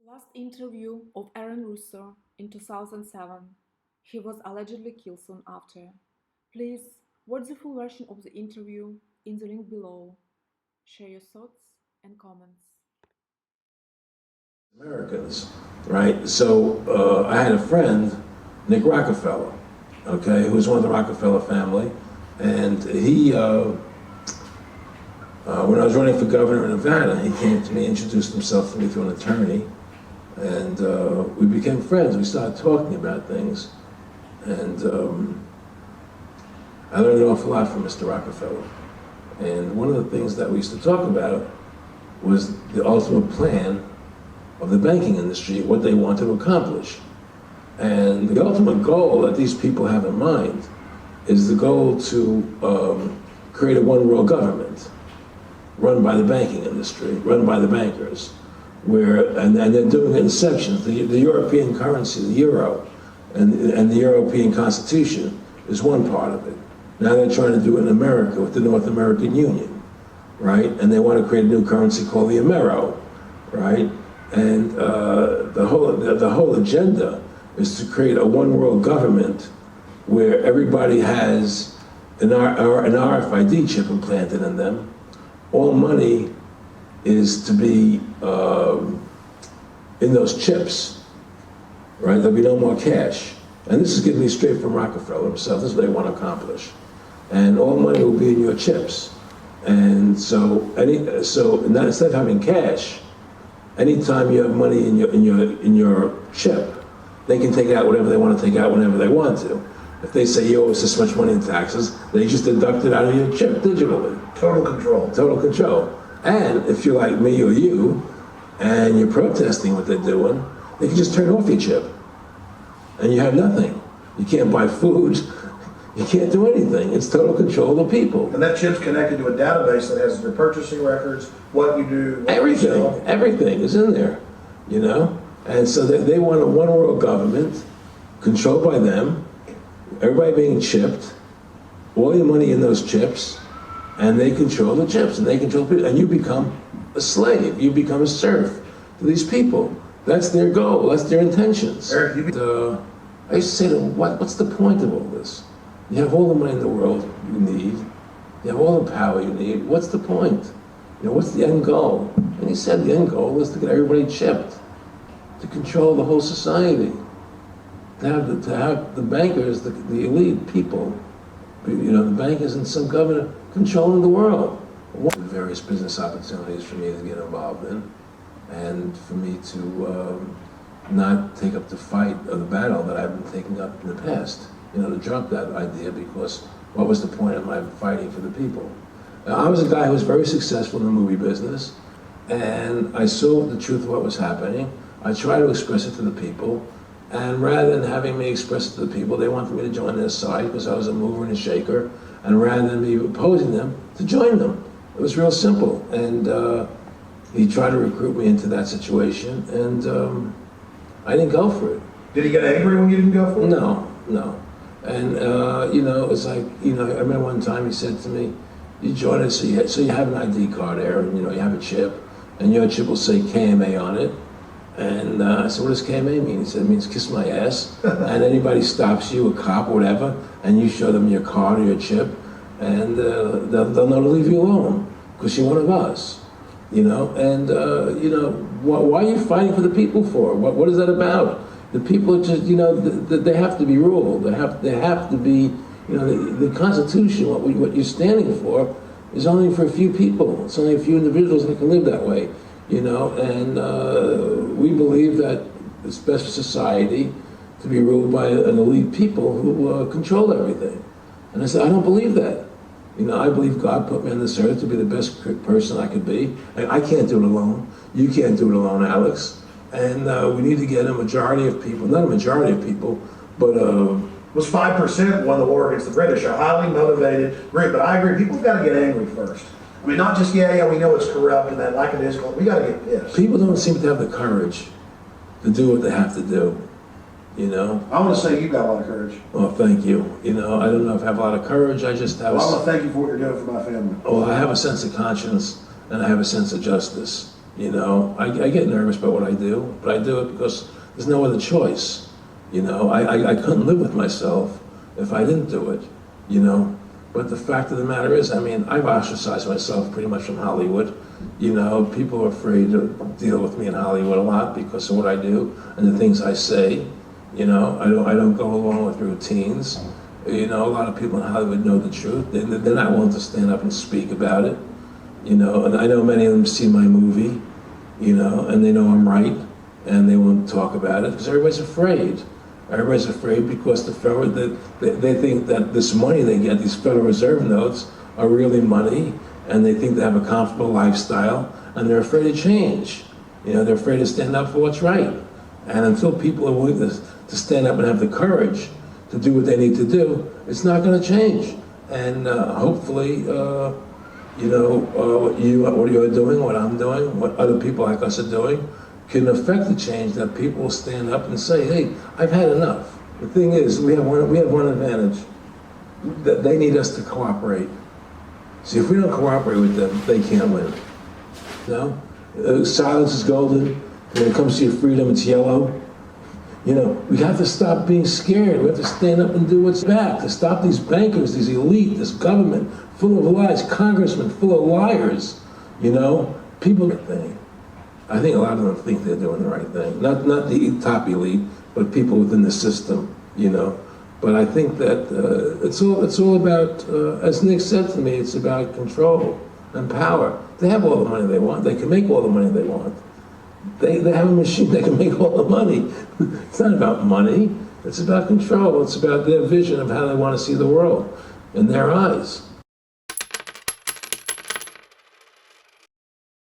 Last interview of Aaron Russo in 2007. He was allegedly killed soon after. Please watch the full version of the interview in the link below. Share your thoughts and comments. Americans, right? So I had a friend, Nick Rockefeller, okay, who was one of the Rockefeller family, and when I was running for governor in Nevada, he came to me, introduced himself to me through an attorney, and we became friends. We started talking about things, and I learned an awful lot from Mr. Rockefeller. And one of the things that we used to talk about was the ultimate plan of the banking industry, what they want to accomplish. And the ultimate goal that these people have in mind is the goal to create a one world government run by the banking industry, run by the bankers, and they're doing it in sections. The European currency, the euro, and the European Constitution is one part of it. Now they're trying to do it in America with the North American Union, right? And they want to create a new currency called the Amero, right? And the whole agenda is to create a one world government where everybody has an RFID chip implanted in them. All money is to be in those chips, right? There'll be no more cash. And this is given me straight from Rockefeller himself. This is what they want to accomplish. And all money will be in your chips. And so instead of having cash, anytime you have money in your chip, they can take out whatever they want to take out whenever they want to. If they say you owe us this much money in taxes, they just deduct it out of your chip digitally. Total control. Total control. And if you're like me or you, and you're protesting what they're doing, they can just turn off your chip. And you have nothing. You can't buy food. You can't do anything. It's total control of the people. And that chip's connected to a database that has your purchasing records, what you do, what everything, you sell. Everything is in there, you know? And so they want a one world government controlled by them, everybody being chipped, all your money in those chips, and they control the chips, and they control people, and you become a slave, you become a serf to these people. That's their goal, that's their intentions. Eric, I used to say to them, what's the point of all this? You have all the money in the world you need. You have all the power you need. What's the point? You know, what's the end goal? And he said the end goal is to get everybody chipped, to control the whole society, to have the bankers, the elite people, you know, the bankers and some governor controlling the world. Various business opportunities for me to get involved in, and for me to not take up the fight or the battle that I've been taking up in the past. You know, to drop that idea, because what was the point of my fighting for the people? I was a guy who was very successful in the movie business, and I saw the truth of what was happening. I tried to express it to the people, and rather than having me express it to the people, they wanted me to join their side because I was a mover and a shaker, and rather than me opposing them, to join them. It was real simple, and he tried to recruit me into that situation, and I didn't go for it. did he get angry when you didn't go for it? No. And, you know, it's like, you know, I remember one time he said to me, you join us, so you have an ID card there, and, you know, you have a chip, and your chip will say KMA on it. And I said, what does KMA mean? He said, it means kiss my ass. And anybody stops you, a cop or whatever, and you show them your card or your chip, and they'll know to leave you alone, because you're one of us, you know? And, you know, why are you fighting for the people for? What is that about? The people just, you know, they have to be ruled. They have to be, you know, the Constitution, what you're standing for, is only for a few people. It's only a few individuals that can live that way, you know. And we believe that it's best for society to be ruled by an elite people who control everything. And I said, I don't believe that. You know, I believe God put me on this earth to be the best person I could be. I can't do it alone. You can't do it alone, Alex. And we need to get a majority of people, not a majority of people, but Was 5% won the war against the British, a highly motivated group. But I agree, people got to get angry first. I mean, not just, yeah, we know it's corrupt and that like it is, we got to get pissed. people don't seem to have the courage to do what they have to do, you know? I want to say you've got a lot of courage. Well, thank you. You know, I don't know if I have a lot of courage, I just have Well, I want to thank you for what you're doing for my family. well, I have a sense of conscience, and I have a sense of justice. You know, I get nervous about what I do, but I do it because there's no other choice. You know, I couldn't live with myself if I didn't do it, you know. But the fact of the matter is, I mean, I've ostracized myself pretty much from Hollywood. You know, people are afraid to deal with me in Hollywood a lot because of what I do and the things I say. You know, I don't go along with routines. You know, a lot of people in Hollywood know the truth. They're not willing to stand up and speak about it. You know, and I know many of them see my movie, you know, and they know I'm right, and they won't talk about it because everybody's afraid. Everybody's afraid because they think that this money they get, these Federal Reserve notes, are really money, and they think they have a comfortable lifestyle, and they're afraid to change. You know, they're afraid to stand up for what's right. And until people are willing to stand up and have the courage to do what they need to do, it's not going to change. And hopefully, you know, what you're doing, what I'm doing, what other people like us are doing, can affect the change that people will stand up and say, hey, I've had enough. The thing is, we have one advantage, that they need us to cooperate. See, if we don't cooperate with them, they can't win. You know? Silence is golden. When it comes to your freedom, it's yellow. You know, we have to stop being scared. We have to stand up and do what's back, to stop these bankers, these elite, this government full of lies, congressmen full of liars. You know, people think. I think a lot of them think they're doing the right thing. Not the top elite, but people within the system, you know. But I think that it's all about, as Nick said to me, it's about control and power. They have all the money they want. They can make all the money they want. They have a machine that can make all the money. It's not about money. It's about control. It's about their vision of how they want to see the world in their eyes.